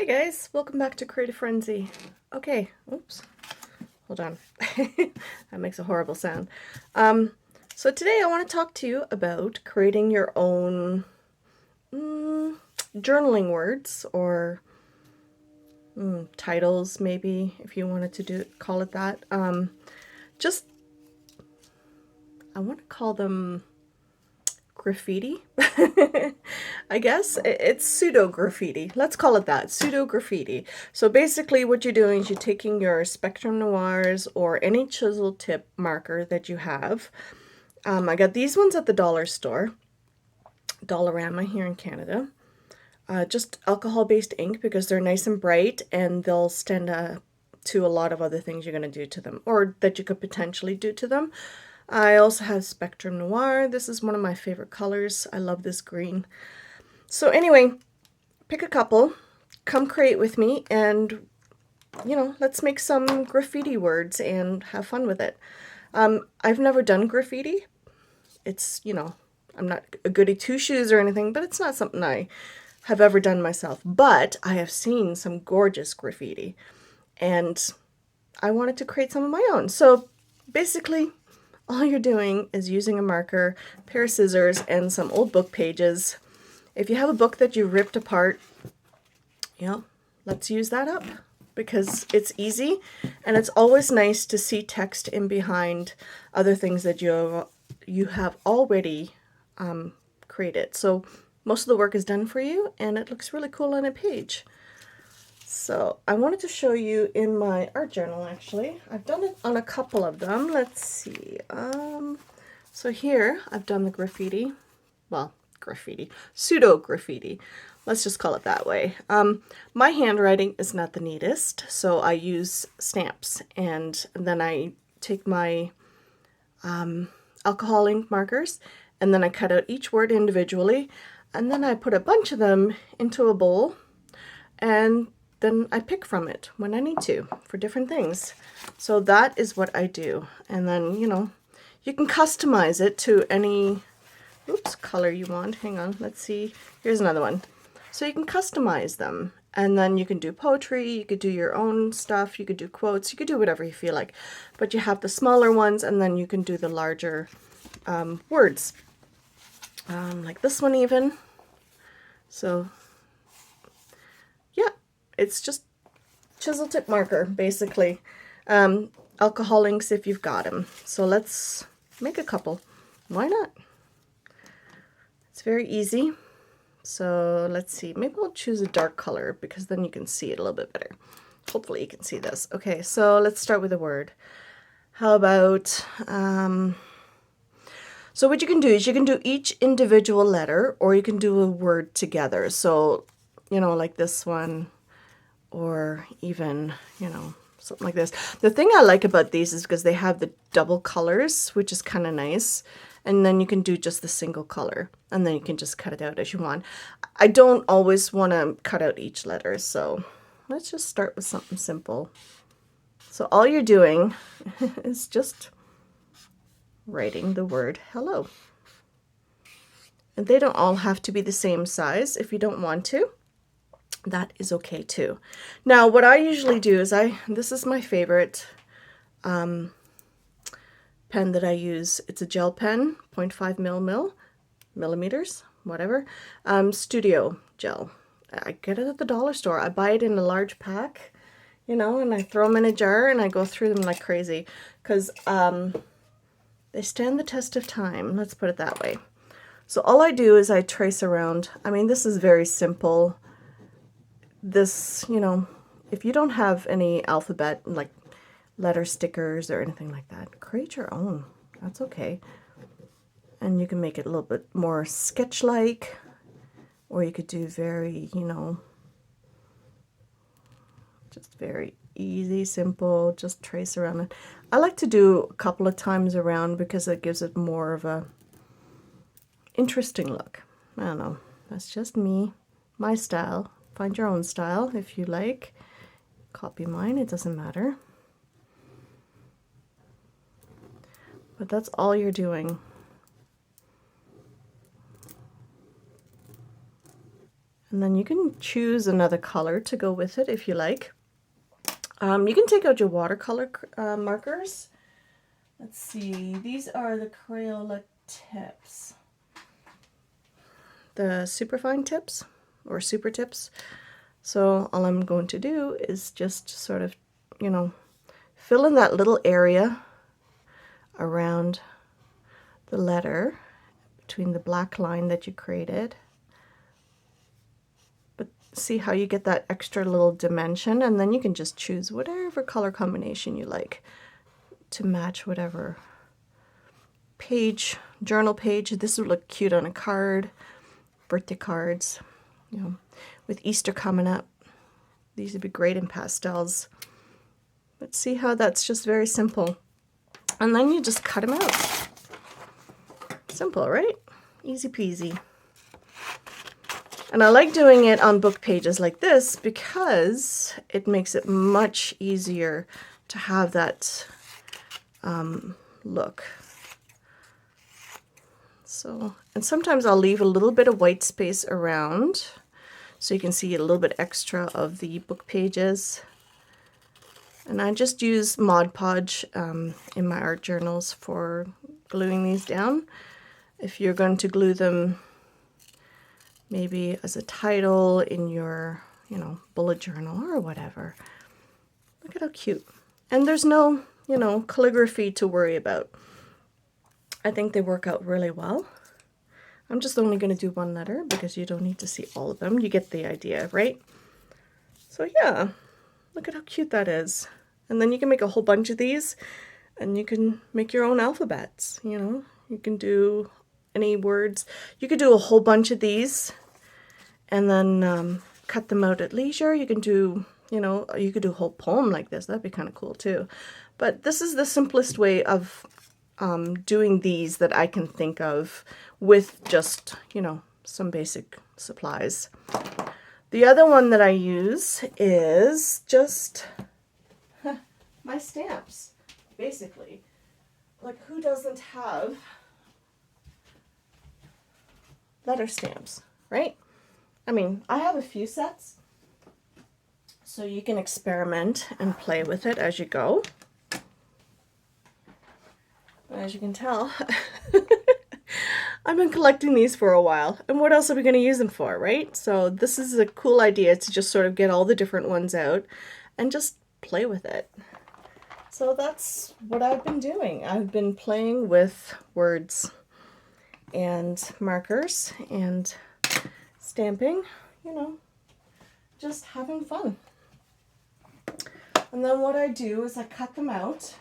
Hi guys, welcome back to Creative Frenzy. Okay, oops, hold on. That makes a horrible sound. So today I want to talk to you about creating your own journaling words or titles, maybe, if you wanted to call it that. Just, I want to call them graffiti. I guess it's pseudo graffiti. Let's call it that, pseudo graffiti. So basically what you're doing is you're taking your Spectrum Noirs or any chisel tip marker that you have. I got these ones at the dollar store, Dollarama here in Canada. Just alcohol-based ink because they're nice and bright and they'll stand to a lot of other things you're going to do to them or that you could potentially do to them. I also have Spectrum Noir. This is one of my favorite colors. I love this green. So anyway, pick a couple, come create with me, and, you know, let's make some graffiti words and have fun with it. I've never done graffiti. It's, you know, I'm not a goody two-shoes or anything, but it's not something I have ever done myself. But I have seen some gorgeous graffiti, and I wanted to create some of my own. So basically, all you're doing is using a marker, a pair of scissors, and some old book pages. If you have a book that you ripped apart, you know, let's use that up because it's easy and it's always nice to see text in behind other things that you have already created. So most of the work is done for you and it looks really cool on a page. So I wanted to show you in my art journal, actually. I've done it on a couple of them. Let's see. So here I've done the graffiti. Well, graffiti. Pseudo graffiti. Let's just call it that way. My handwriting is not the neatest, so I use stamps. And then I take my alcohol ink markers, and then I cut out each word individually. And then I put a bunch of them into a bowl, and then I pick from it when I need to for different things. So that is what I do. And then, you know, you can customize it to any color you want. Hang on, let's see. Here's another one. So you can customize them. And then you can do poetry, you could do your own stuff, you could do quotes, you could do whatever you feel like. But you have the smaller ones and then you can do the larger words. Like this one even. So yeah, it's just chisel tip marker, basically. Alcohol inks if you've got them. So let's make a couple. Why not? It's very easy. So let's see. Maybe we'll choose a dark color because then you can see it a little bit better. Hopefully you can see this. Okay, so let's start with a word. How about... so what you can do is you can do each individual letter or you can do a word together. So, you know, like this one, or even, you know, something like this. The thing I like about these is because they have the double colors, which is kind of nice. And then you can do just the single color, and then you can just cut it out as you want. I don't always want to cut out each letter, so let's just start with something simple. So all you're doing is just writing the word hello. And they don't all have to be the same size. If you don't want to, that is okay too. Now, what I usually do is this is my favorite pen that I use. It's a gel pen, 0.5 millimeters, whatever. Studio gel. I get it at the dollar store. I buy it in a large pack, you know, and I throw them in a jar and I go through them like crazy because they stand the test of time. Let's put it that way. So all I do is I trace around. I mean, this is very simple. This, you know, if you don't have any alphabet, like letter stickers or anything like that, create your own. That's okay. And you can make it a little bit more sketch-like, or you could do very, you know, just very easy, simple, just trace around it. I like to do a couple of times around because it gives it more of a interesting look. I don't know. That's just me, my style. Find your own style if you like. Copy mine, it doesn't matter. But that's all you're doing. And then you can choose another color to go with it if you like. You can take out your watercolor markers. Let's see, these are the Crayola tips. The superfine tips or super tips. So all I'm going to do is just sort of, you know, fill in that little area around the letter between the black line that you created. But see how you get that extra little dimension, and then you can just choose whatever color combination you like to match whatever page, journal page. This would look cute on a card, birthday cards, you know, with Easter coming up. These would be great in pastels. But see how that's just very simple. And then you just cut them out. Simple, right? Easy peasy. And I like doing it on book pages like this because it makes it much easier to have that look. So, and sometimes I'll leave a little bit of white space around so you can see a little bit extra of the book pages. And I just use Mod Podge in my art journals for gluing these down. If you're going to glue them maybe as a title in your, you know, bullet journal or whatever. Look at how cute. And there's no, you know, calligraphy to worry about. I think they work out really well. I'm just only going to do one letter because you don't need to see all of them. You get the idea, right? So yeah, look at how cute that is. And then you can make a whole bunch of these and you can make your own alphabets, you know. You can do any words. You could do a whole bunch of these and then cut them out at leisure. You can do, you know, you could do a whole poem like this. That'd be kind of cool too. But this is the simplest way of doing these that I can think of with just, you know, some basic supplies. The other one that I use is just my stamps, basically. Like, who doesn't have letter stamps, right? I mean, I have a few sets, so you can experiment and play with it as you go. But as you can tell, I've been collecting these for a while, and what else are we going to use them for, right? So this is a cool idea to just sort of get all the different ones out and just play with it. So that's what I've been doing. I've been playing with words and markers and stamping, you know, just having fun. And then what I do is I cut them out.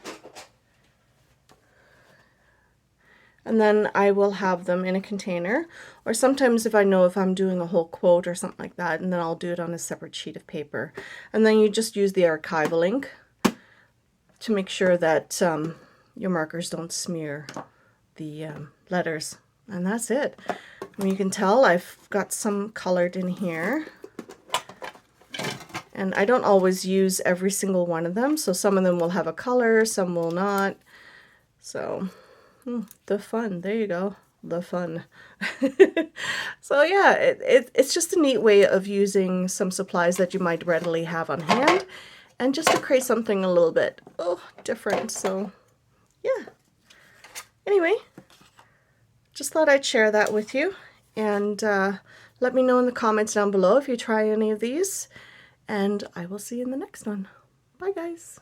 And then I will have them in a container, or sometimes if I know if I'm doing a whole quote or something like that, and then I'll do it on a separate sheet of paper. And then you just use the archival ink to make sure that your markers don't smear the letters. And that's it. And you can tell I've got some colored in here. And I don't always use every single one of them, so some of them will have a color, some will not. So the fun, there you go, the fun. So yeah, it's just a neat way of using some supplies that you might readily have on hand and just to create something a little bit different. So yeah, anyway, just thought I'd share that with you, and let me know in the comments down below if you try any of these, and I will see you in the next one. Bye guys.